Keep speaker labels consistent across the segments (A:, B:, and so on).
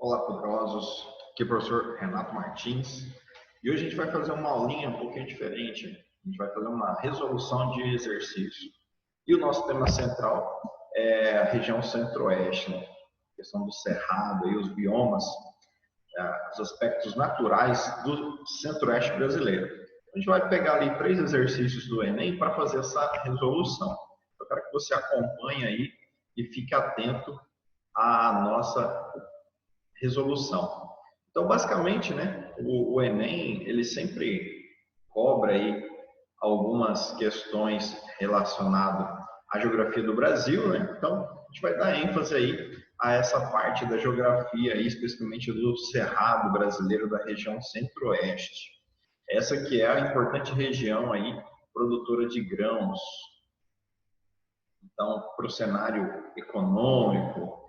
A: Olá, poderosos. Aqui é o professor Renato Martins. E hoje a gente vai fazer uma aulinha um pouquinho diferente. A gente vai fazer uma resolução de exercício. E o nosso tema central é a região centro-oeste, né? A questão do cerrado e os biomas, os aspectos naturais do centro-oeste brasileiro. A gente vai pegar ali 3 exercícios do Enem para fazer essa resolução. Eu quero que você acompanhe aí e fique atento à nossa resolução. Então, basicamente, né, o Enem, ele sempre cobra aí algumas questões relacionadas à geografia do Brasil, né? Então, a gente vai dar ênfase aí a essa parte da geografia, aí, especificamente do Cerrado brasileiro da região centro-oeste. Essa que é a importante região aí, produtora de grãos. Então, para o cenário econômico,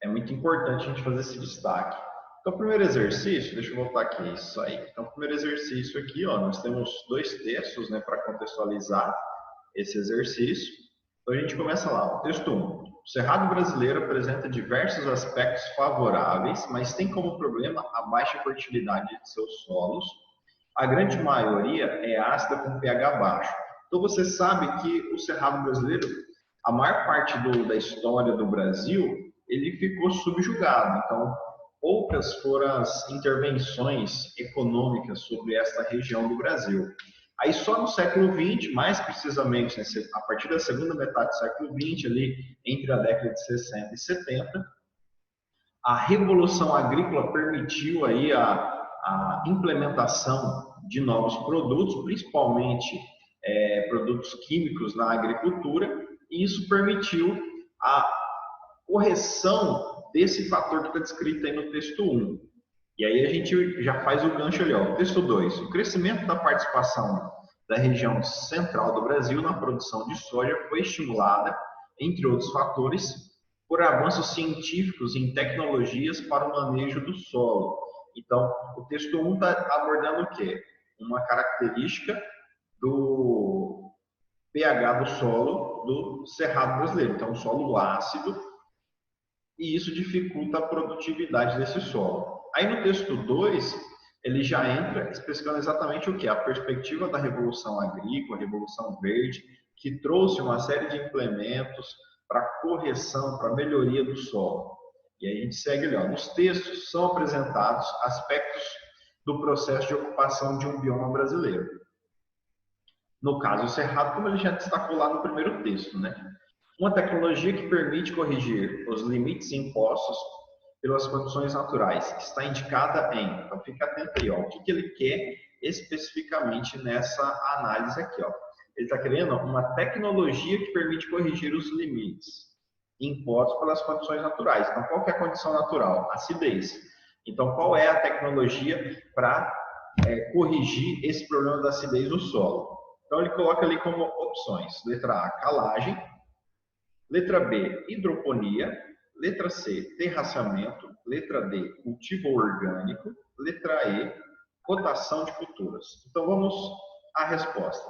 A: é muito importante a gente fazer esse destaque. Então, o primeiro exercício, deixa eu voltar aqui, isso aí. Então, o primeiro exercício aqui, ó, nós temos 2 textos, né, para contextualizar esse exercício. Então, a gente começa lá, o texto 1. O Cerrado brasileiro apresenta diversos aspectos favoráveis, mas tem como problema a baixa fertilidade de seus solos. A grande maioria é ácida com pH baixo. Então, você sabe que o Cerrado brasileiro, a maior parte da história do Brasil, ele ficou subjugado. Então, poucas foram as intervenções econômicas sobre esta região do Brasil. Aí só no século XX, mais precisamente a partir da segunda metade do século XX, ali entre a década de 60 e 70, a revolução agrícola permitiu aí a implementação de novos produtos, principalmente produtos químicos na agricultura, e isso permitiu a correção desse fator que está descrito aí no texto 1. E aí a gente já faz o gancho ali, ó. Texto 2. O crescimento da participação da região central do Brasil na produção de soja foi estimulada, entre outros fatores, por avanços científicos em tecnologias para o manejo do solo. Então, o texto 1 está abordando o quê? Uma característica do pH do solo do Cerrado brasileiro. Então, um solo ácido, e isso dificulta a produtividade desse solo. Aí no texto 2, ele já entra especificando exatamente o que? A perspectiva da Revolução Agrícola, a Revolução Verde, que trouxe uma série de implementos para correção, para melhoria do solo. E aí a gente segue ali, ó. Nos textos são apresentados aspectos do processo de ocupação de um bioma brasileiro. No caso, o Cerrado, como ele já destacou lá no primeiro texto, né? Uma tecnologia que permite corrigir os limites impostos pelas condições naturais. Está indicada em... Então, fica atento aí, ó. O que ele quer especificamente nessa análise aqui, ó. Ele está querendo uma tecnologia que permite corrigir os limites impostos pelas condições naturais. Então, qual que é a condição natural? Acidez. Então, qual é a tecnologia para corrigir esse problema da acidez do solo? Então, ele coloca ali como opções. Letra A, calagem. Letra B, hidroponia. Letra C, terraceamento. Letra D, cultivo orgânico. Letra E, rotação de culturas. Então, vamos à resposta.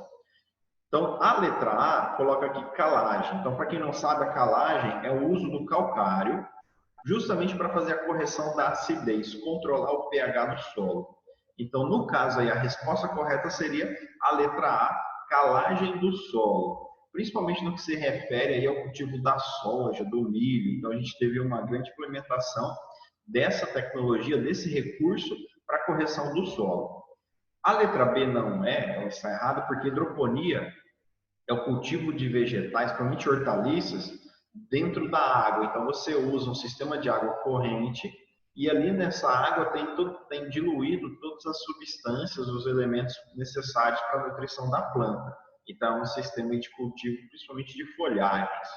A: Então, a letra A coloca aqui calagem. Então, para quem não sabe, a calagem é o uso do calcário justamente para fazer a correção da acidez, controlar o pH do solo. Então, no caso aí, a resposta correta seria a letra A, calagem do solo, principalmente no que se refere aí ao cultivo da soja, do milho. Então, a gente teve uma grande implementação dessa tecnologia, desse recurso para a correção do solo. A letra B não ela está errada, porque hidroponia é o cultivo de vegetais, principalmente hortaliças, dentro da água. Então, você usa um sistema de água corrente e ali nessa água tem diluído todas as substâncias, os elementos necessários para a nutrição da planta. Então, é um sistema de cultivo, principalmente de folhagens.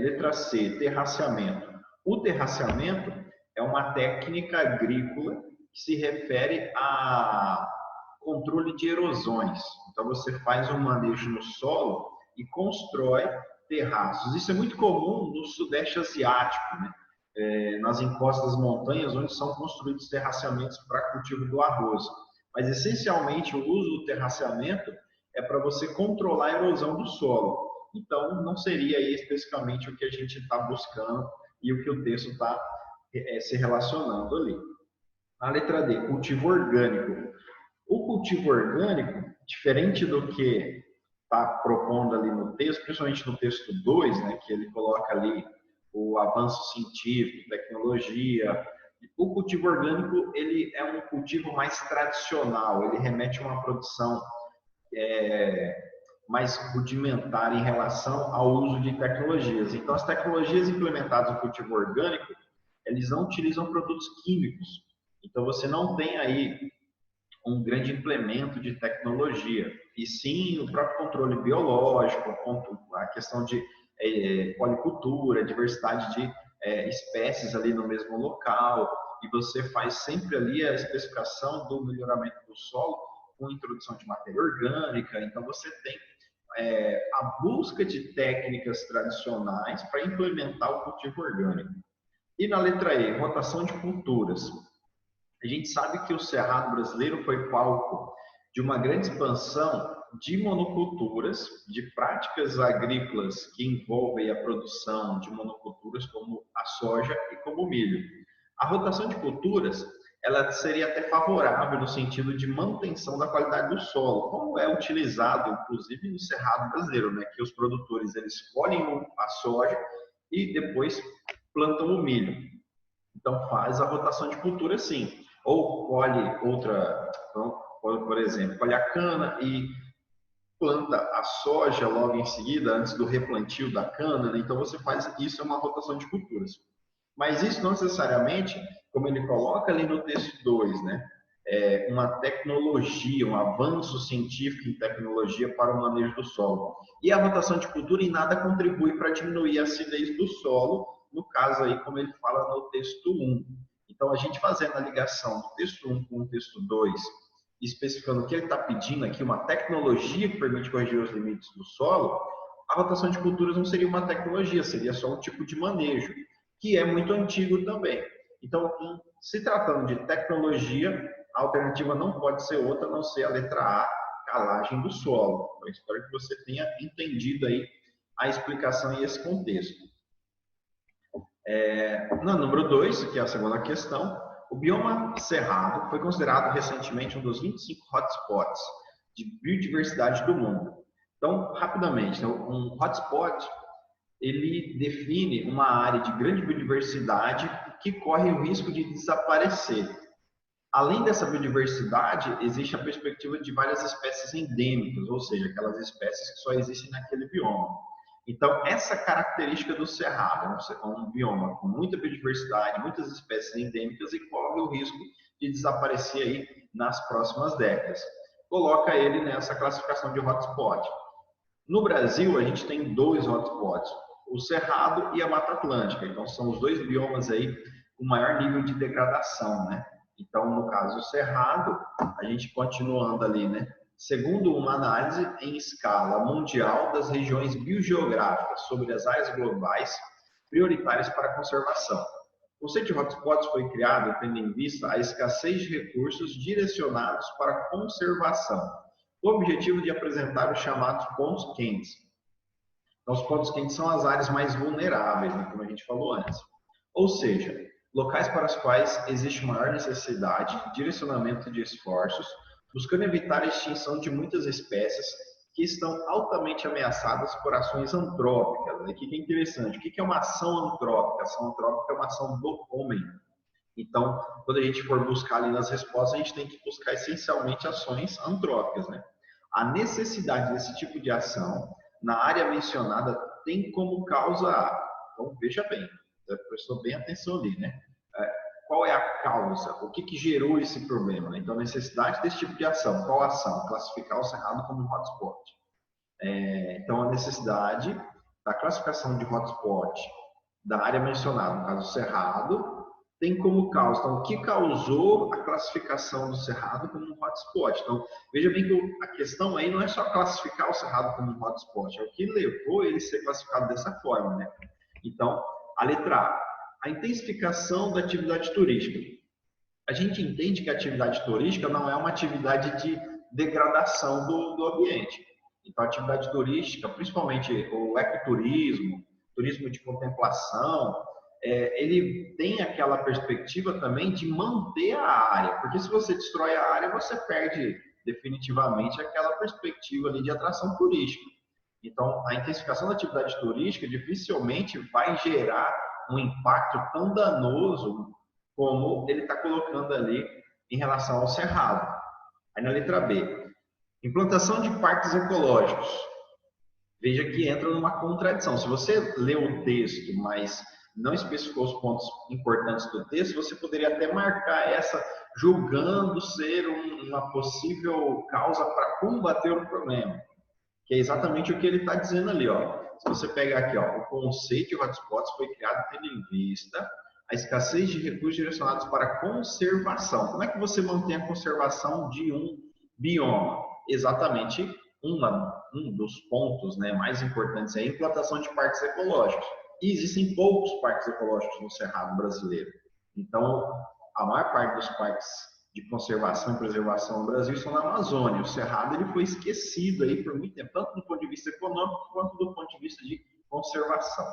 A: Letra C, terraceamento. O terraceamento é uma técnica agrícola que se refere a controle de erosões. Então, você faz um manejo no solo e constrói terraços. Isso é muito comum no Sudeste Asiático, né? Nas encostas das montanhas, onde são construídos terraceamentos para cultivo do arroz. Mas, essencialmente, o uso do terraceamento é para você controlar a erosão do solo. Então, não seria aí especificamente o que a gente está buscando e o que o texto está se relacionando ali. A letra D, cultivo orgânico. O cultivo orgânico, diferente do que está propondo ali no texto, principalmente no texto 2, né, que ele coloca ali o avanço científico, tecnologia. O cultivo orgânico, ele é um cultivo mais tradicional, ele remete a uma produção mais rudimentar em relação ao uso de tecnologias. Então, as tecnologias implementadas no cultivo orgânico, eles não utilizam produtos químicos. Então, você não tem aí um grande implemento de tecnologia, e sim o próprio controle biológico, a questão de policultura, diversidade de espécies ali no mesmo local, e você faz sempre ali a especificação do melhoramento do solo com introdução de matéria orgânica. Então você tem a busca de técnicas tradicionais para implementar o cultivo orgânico. E na letra E, rotação de culturas. A gente sabe que o Cerrado brasileiro foi palco de uma grande expansão de monoculturas, de práticas agrícolas que envolvem a produção de monoculturas como a soja e como o milho. A rotação de culturas, ela seria até favorável no sentido de manutenção da qualidade do solo, como é utilizado inclusive no Cerrado brasileiro, né, que os produtores eles colhem a soja e depois plantam o milho. Então faz a rotação de cultura sim. Ou colhe outra, então, por exemplo, colhe a cana e planta a soja logo em seguida, antes do replantio da cana, né? Então você faz isso, é uma rotação de culturas. Mas isso não necessariamente, como ele coloca ali no texto 2, né? Uma tecnologia, um avanço científico em tecnologia para o manejo do solo. E a rotação de cultura em nada contribui para diminuir a acidez do solo, no caso aí, como ele fala no texto 1. Então, a gente fazendo a ligação do texto 1 com o texto 2, especificando o que ele está pedindo aqui, uma tecnologia que permite corrigir os limites do solo, a rotação de culturas não seria uma tecnologia, seria só um tipo de manejo, que é muito antigo também. Então, se tratando de tecnologia, a alternativa não pode ser outra, a não ser a letra A, calagem do solo. Eu espero que você tenha entendido aí a explicação e esse contexto. No número 2, que é a segunda questão, o bioma cerrado foi considerado recentemente um dos 25 hotspots de biodiversidade do mundo. Então, rapidamente, um hotspot, ele define uma área de grande biodiversidade que corre o risco de desaparecer. Além dessa biodiversidade, existe a perspectiva de várias espécies endêmicas, ou seja, aquelas espécies que só existem naquele bioma. Então, essa característica do cerrado é um bioma com muita biodiversidade, muitas espécies endêmicas e corre o risco de desaparecer aí nas próximas décadas. Coloca ele nessa classificação de hotspot. No Brasil, a gente tem 2 hotspots, o Cerrado e a Mata Atlântica. Então, são os 2 biomas aí com maior nível de degradação, né? Então, no caso, o Cerrado, a gente continuando ali, né? Segundo uma análise em escala mundial das regiões biogeográficas sobre as áreas globais prioritárias para a conservação. O conceito de hotspots foi criado tendo em vista a escassez de recursos direcionados para a conservação, com o objetivo de apresentar os chamados pontos quentes. Então, os pontos quentes são as áreas mais vulneráveis, né, como a gente falou antes. Ou seja, locais para os quais existe maior necessidade de direcionamento de esforços, buscando evitar a extinção de muitas espécies que estão altamente ameaçadas por ações antrópicas. O que é interessante? O que é uma ação antrópica? Ação antrópica é uma ação do homem. Então, quando a gente for buscar ali nas respostas, a gente tem que buscar essencialmente ações antrópicas, né? A necessidade desse tipo de ação na área mencionada tem como causa, então veja bem, prestou bem atenção ali, né? Qual é a causa? O que gerou esse problema? Né? Então, a necessidade desse tipo de ação. Qual ação? Classificar o Cerrado como um hotspot. Então, a necessidade da classificação de hotspot da área mencionada, no caso, o Cerrado, tem como causa. Então, o que causou a classificação do Cerrado como um hotspot? Então, veja bem que a questão aí não é só classificar o Cerrado como um hotspot, é o que levou ele a ser classificado dessa forma, né? Então, a letra A intensificação da atividade turística. A gente entende que a atividade turística não é uma atividade de degradação do ambiente. Então, a atividade turística, principalmente o ecoturismo, turismo de contemplação, ele tem aquela perspectiva também de manter a área, porque se você destrói a área, você perde definitivamente aquela perspectiva ali de atração turística. Então, a intensificação da atividade turística dificilmente vai gerar um impacto tão danoso como ele está colocando ali em relação ao cerrado. Aí na letra B, implantação de parques ecológicos. Veja que entra numa contradição. Se você lê o texto, mas não especificou os pontos importantes do texto, você poderia até marcar essa julgando ser uma possível causa para combater o problema, que é exatamente o que ele está dizendo ali, ó. Se você pegar aqui, ó, o conceito de hotspots foi criado tendo em vista a escassez de recursos direcionados para a conservação. Como é que você mantém a conservação de um bioma? Exatamente um dos pontos, né, mais importantes é a implantação de parques ecológicos. E existem poucos parques ecológicos no Cerrado brasileiro. Então, a maior parte dos parques de conservação e preservação no Brasil estão na Amazônia. O Cerrado ele foi esquecido aí por muito tempo, tanto do ponto de vista econômico quanto do ponto de vista de conservação.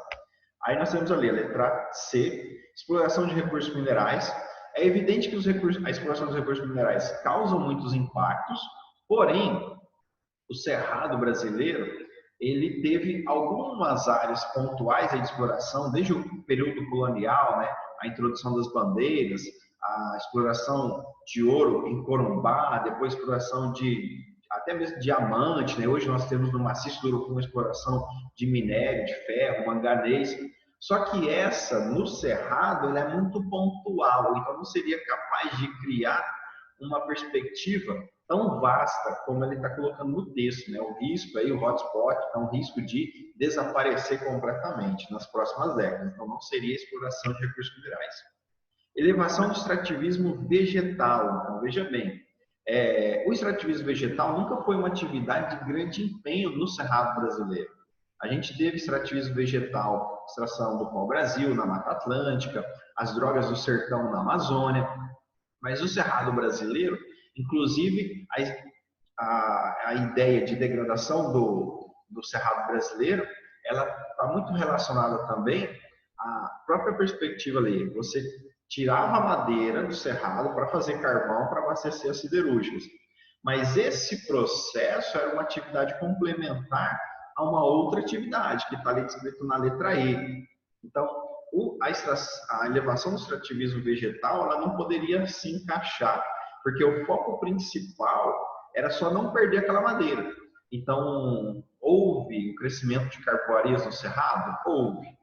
A: Aí nós temos ali a letra C, exploração de recursos minerais. É evidente que a exploração dos recursos minerais causa muitos impactos, porém, o Cerrado brasileiro ele teve algumas áreas pontuais de exploração, desde o período colonial, né, a introdução das bandeiras, a exploração de ouro em Corumbá, depois a exploração de até mesmo diamante, né? Hoje nós temos no maciço do Urucum uma exploração de minério, de ferro, manganês. Só que essa, no Cerrado, ela é muito pontual, então não seria capaz de criar uma perspectiva tão vasta como ele está colocando no texto, né? O risco aí, o hotspot, é um risco de desaparecer completamente nas próximas décadas. Então, não seria exploração de recursos minerais. Elevação do extrativismo vegetal. Então, veja bem, o extrativismo vegetal nunca foi uma atividade de grande empenho no Cerrado brasileiro. A gente teve extrativismo vegetal, extração do pau-brasil na Mata Atlântica, as drogas do sertão na Amazônia, mas o Cerrado brasileiro, inclusive a ideia de degradação do Cerrado brasileiro, ela está muito relacionada também à própria perspectiva ali. Você tirava a madeira do cerrado para fazer carvão para abastecer as siderúrgicas. Mas esse processo era uma atividade complementar a uma outra atividade, que está ali descrito na letra E. Então, a elevação do extrativismo vegetal ela não poderia se encaixar, porque o foco principal era só não perder aquela madeira. Então, houve o crescimento de carvoarias no cerrado? Houve.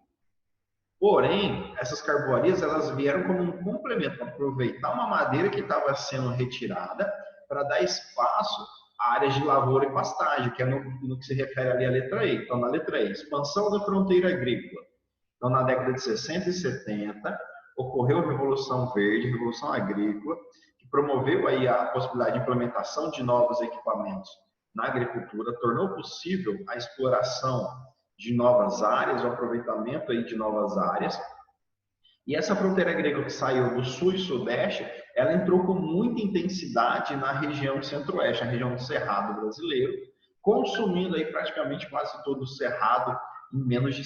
A: Porém, essas carvoarias elas vieram como um complemento para aproveitar uma madeira que estava sendo retirada para dar espaço a áreas de lavoura e pastagem, que é no que se refere ali à letra E. Então, na letra E, expansão da fronteira agrícola. Então, na década de 60 e 70, ocorreu a Revolução Verde, Revolução Agrícola, que promoveu aí a possibilidade de implementação de novos equipamentos na agricultura, tornou possível a exploração de novas áreas, o aproveitamento aí de novas áreas. E essa fronteira agrícola que saiu do sul e sudeste, ela entrou com muita intensidade na região centro-oeste, a região do Cerrado brasileiro, consumindo aí praticamente quase todo o Cerrado em menos de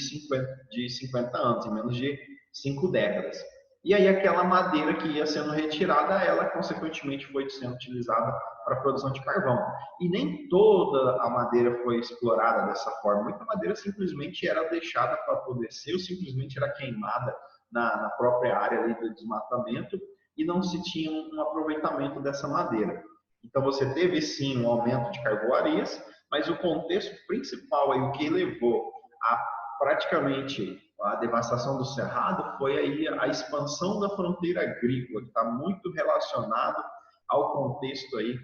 A: 50 anos, em menos de 5 décadas. E aí aquela madeira que ia sendo retirada, ela consequentemente foi sendo utilizada para a produção de carvão. E nem toda a madeira foi explorada dessa forma. Muita madeira simplesmente era deixada para apodrecer ou simplesmente era queimada na própria área ali do desmatamento e não se tinha um aproveitamento dessa madeira. Então você teve sim um aumento de carvoarias, mas o contexto principal aí, o que levou a praticamente a devastação do cerrado foi aí a expansão da fronteira agrícola, que está muito relacionado ao contexto aí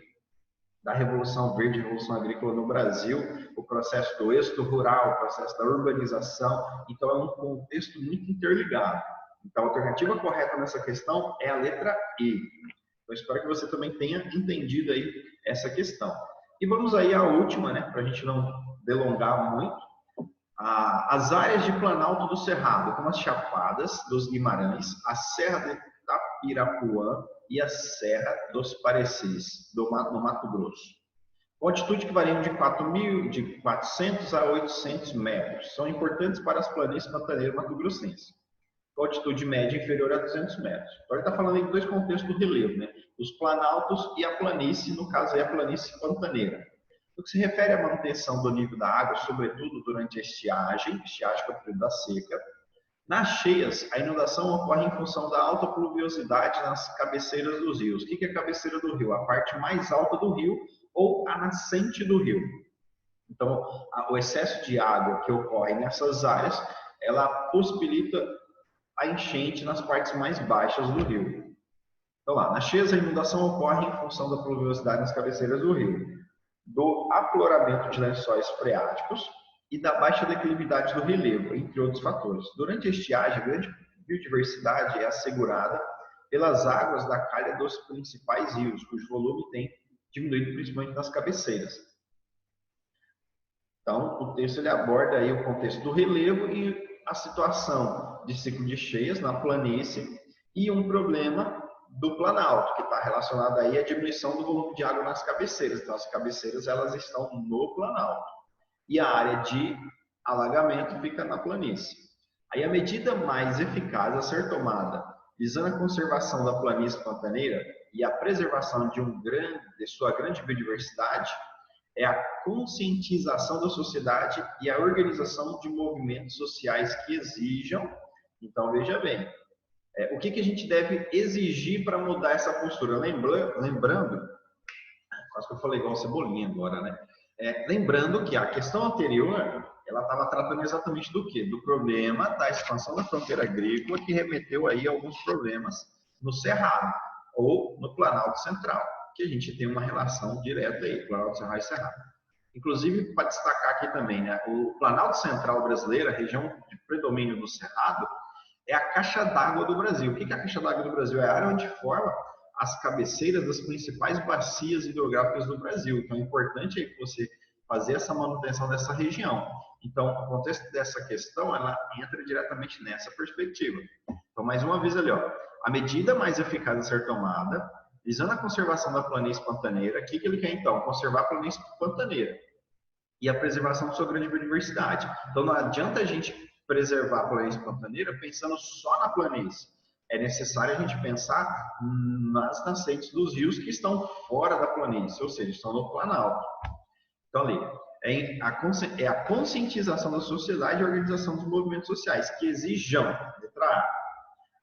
A: da Revolução Verde, Revolução Agrícola no Brasil, o processo do êxodo rural, o processo da urbanização, então é um contexto muito interligado. Então a alternativa correta nessa questão é a letra E. Eu espero que você também tenha entendido aí essa questão. E vamos aí à última, né, para a gente não delongar muito. As áreas de Planalto do Cerrado, como as Chapadas dos Guimarães, a Serra de Itapirapuã e a Serra dos Parecis, no Mato Grosso. Com altitude que variam de 400 a 800 metros, são importantes para as planícies pantaneiras mato-grossenses. com altitude média inferior a 200 metros. Então, ele está falando em dois contextos do relevo, né? Os planaltos e a planície, no caso aí a planície pantaneira. No que se refere à manutenção do nível da água, sobretudo durante a estiagem que é o período da seca, nas cheias, a inundação ocorre em função da alta pluviosidade nas cabeceiras dos rios. O que é a cabeceira do rio? A parte mais alta do rio ou a nascente do rio. Então, o excesso de água que ocorre nessas áreas, ela possibilita a enchente nas partes mais baixas do rio. Então, lá, nas cheias, a inundação ocorre em função da pluviosidade nas cabeceiras do rio, do afloramento de lençóis freáticos e da baixa declividade do relevo, entre outros fatores. Durante a estiagem, a grande biodiversidade é assegurada pelas águas da calha dos principais rios, cujo volume tem diminuído principalmente nas cabeceiras. Então, o texto ele aborda aí o contexto do relevo e a situação de ciclo de cheias na planície e um problema do planalto, que está relacionado aí à diminuição do volume de água nas cabeceiras. Então, as cabeceiras elas estão no planalto e a área de alagamento fica na planície. Aí a medida mais eficaz a ser tomada, visando a conservação da planície pantaneira e a preservação de sua grande biodiversidade, é a conscientização da sociedade e a organização de movimentos sociais que exijam. Então, veja bem, o que a gente deve exigir para mudar essa postura? Lembrando, quase que eu falei igual Cebolinha agora, né? Lembrando que a questão anterior, ela estava tratando exatamente do quê? Do problema da expansão da fronteira agrícola, que remeteu aí a alguns problemas no Cerrado ou no Planalto Central, que a gente tem uma relação direta aí, Planalto Central e Cerrado. Inclusive, para destacar aqui também, né? O Planalto Central brasileiro, a região de predomínio do Cerrado, é a caixa d'água do Brasil. O que é a caixa d'água do Brasil? É a área onde forma as cabeceiras das principais bacias hidrográficas do Brasil. Então, é importante aí você fazer essa manutenção dessa região. Então, o contexto dessa questão, ela entra diretamente nessa perspectiva. Então, mais uma vez ali, ó, a medida mais eficaz a ser tomada, visando a conservação da planície pantaneira, o que ele quer então? Conservar a planície pantaneira e a preservação de sua grande biodiversidade. Então, não adianta a gente preservar a planície pantaneira pensando só na planície. É necessário a gente pensar nas nascentes dos rios que estão fora da planície, ou seja, estão no planalto. Então, ali, é a conscientização da sociedade e a organização dos movimentos sociais que exijam, letra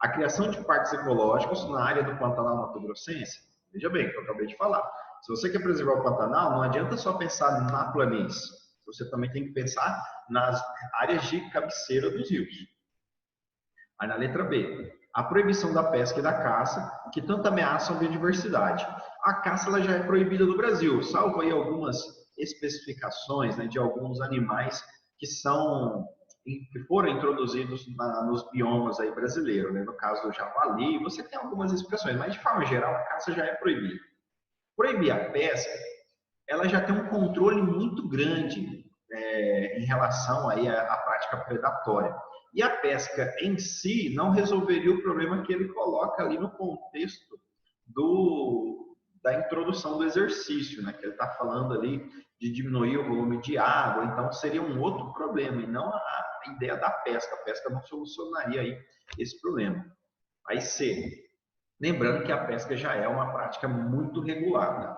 A: A criação de parques ecológicos na área do Pantanal Mato-Grossense. Veja bem, o que eu acabei de falar. Se você quer preservar o Pantanal, não adianta só pensar na planície. Você também tem que pensar nas áreas de cabeceira dos rios. Aí na letra B, a proibição da pesca e da caça, que tanto ameaçam a biodiversidade. A caça ela já é proibida no Brasil, salvo aí algumas especificações, né, de alguns animais que foram introduzidos nos biomas aí brasileiros, né? No caso do javali, você tem algumas explicações, mas de forma geral a caça já é proibida. Proibir a pesca, ela já tem um controle muito grande em relação aí à prática predatória. E a pesca em si não resolveria o problema que ele coloca ali no contexto da introdução do exercício, né? Que ele está falando ali de diminuir o volume de água, então seria um outro problema, e não a ideia da pesca. A pesca não solucionaria aí esse problema. Aí C, lembrando que a pesca já é uma prática muito regulada,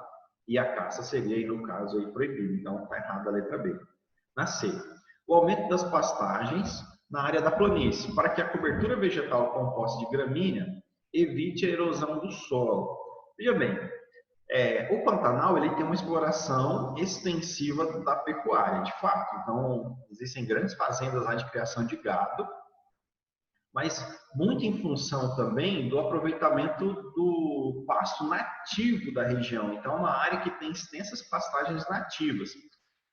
A: e a caça seria, aí, no caso, aí, proibida. Então, está errada a letra B. Na C, o aumento das pastagens na área da planície, para que a cobertura vegetal composta de gramínea evite a erosão do solo. Veja bem, o Pantanal ele tem uma exploração extensiva da pecuária, de fato. Então, existem grandes fazendas lá de criação de gado, mas muito em função também do aproveitamento do pasto nativo da região. Então, é uma área que tem extensas pastagens nativas.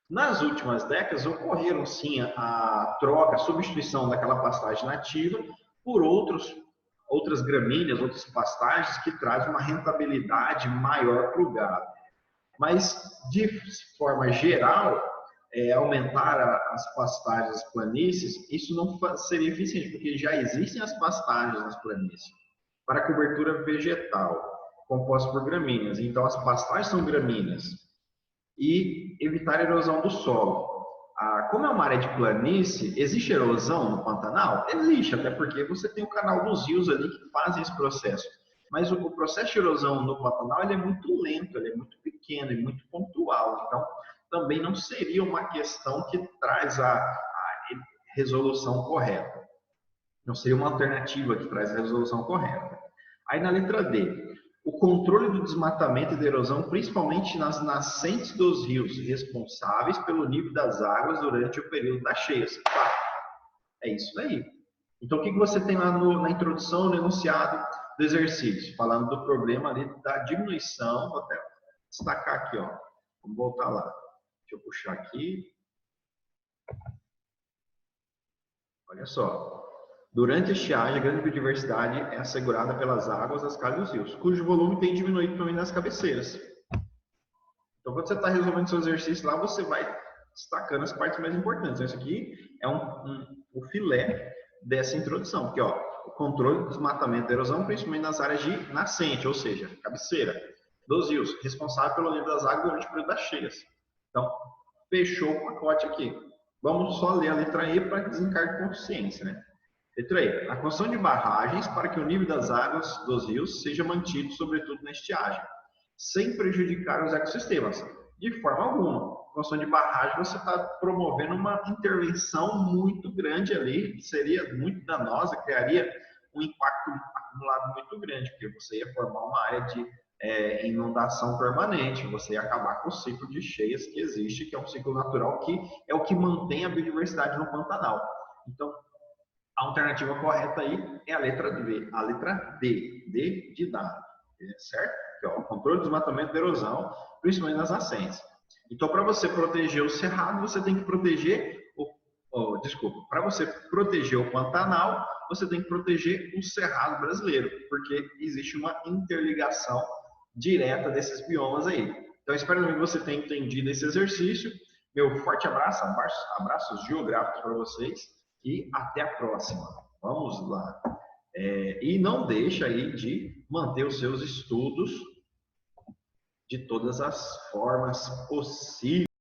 A: Nas últimas décadas, ocorreram sim a troca, a substituição daquela pastagem nativa por outras gramíneas, outras pastagens que trazem uma rentabilidade maior para o gado. Mas, de forma geral, aumentar as pastagens, as planícies, isso não seria eficiente, porque já existem as pastagens nas planícies para cobertura vegetal, composta por gramíneas. Então, as pastagens são gramíneas. E evitar a erosão do solo. como é uma área de planície, existe erosão no Pantanal? Existe, até porque você tem o canal dos rios ali que fazem esse processo. Mas o processo de erosão no Pantanal ele é muito lento, ele é muito pequeno e muito pontual. Então, também não seria uma questão que traz a resolução correta. Não seria uma alternativa que traz a resolução correta. Aí na letra D, o controle do desmatamento e da erosão, principalmente nas nascentes dos rios, responsáveis pelo nível das águas durante o período das cheias. Tá, é isso aí. Então, o que você tem lá na introdução, no enunciado do exercício? Falando do problema ali da diminuição, vou até destacar aqui, ó. Vamos voltar lá. Deixa eu puxar aqui. Olha só. Durante a estiagem, a grande biodiversidade é assegurada pelas águas das calhas dos rios, cujo volume tem diminuído também nas cabeceiras. Então, quando você está resolvendo seu exercício lá, você vai destacando as partes mais importantes. Então, isso aqui é o filé dessa introdução, porque ó, o controle do desmatamento da erosão, principalmente nas áreas de nascente, ou seja, cabeceira dos rios, responsável pelo nível das águas durante o período das cheias. Então, fechou o pacote aqui. Vamos só ler a letra E para desencargo de consciência, né? Letra E. A construção de barragens para que o nível das águas dos rios seja mantido, sobretudo na estiagem, sem prejudicar os ecossistemas. De forma alguma. A construção de barragem, você está promovendo uma intervenção muito grande ali, que seria muito danosa, criaria um impacto acumulado muito grande, porque você ia formar uma área de inundação permanente, você ia acabar com o ciclo de cheias que existe, que é um ciclo natural, que é o que mantém a biodiversidade no Pantanal. Então, a alternativa correta aí é a letra D, D de dado, certo? Que é o controle do desmatamento da erosão, principalmente nas nascentes. Então, para você proteger o cerrado, você tem que proteger para você proteger o Pantanal, você tem que proteger o cerrado brasileiro, porque existe uma interligação direta desses biomas aí. Então, espero que você tenha entendido esse exercício. Meu forte abraço, abraços geográficos para vocês e até a próxima. Vamos lá. E não deixa aí de manter os seus estudos de todas as formas possíveis.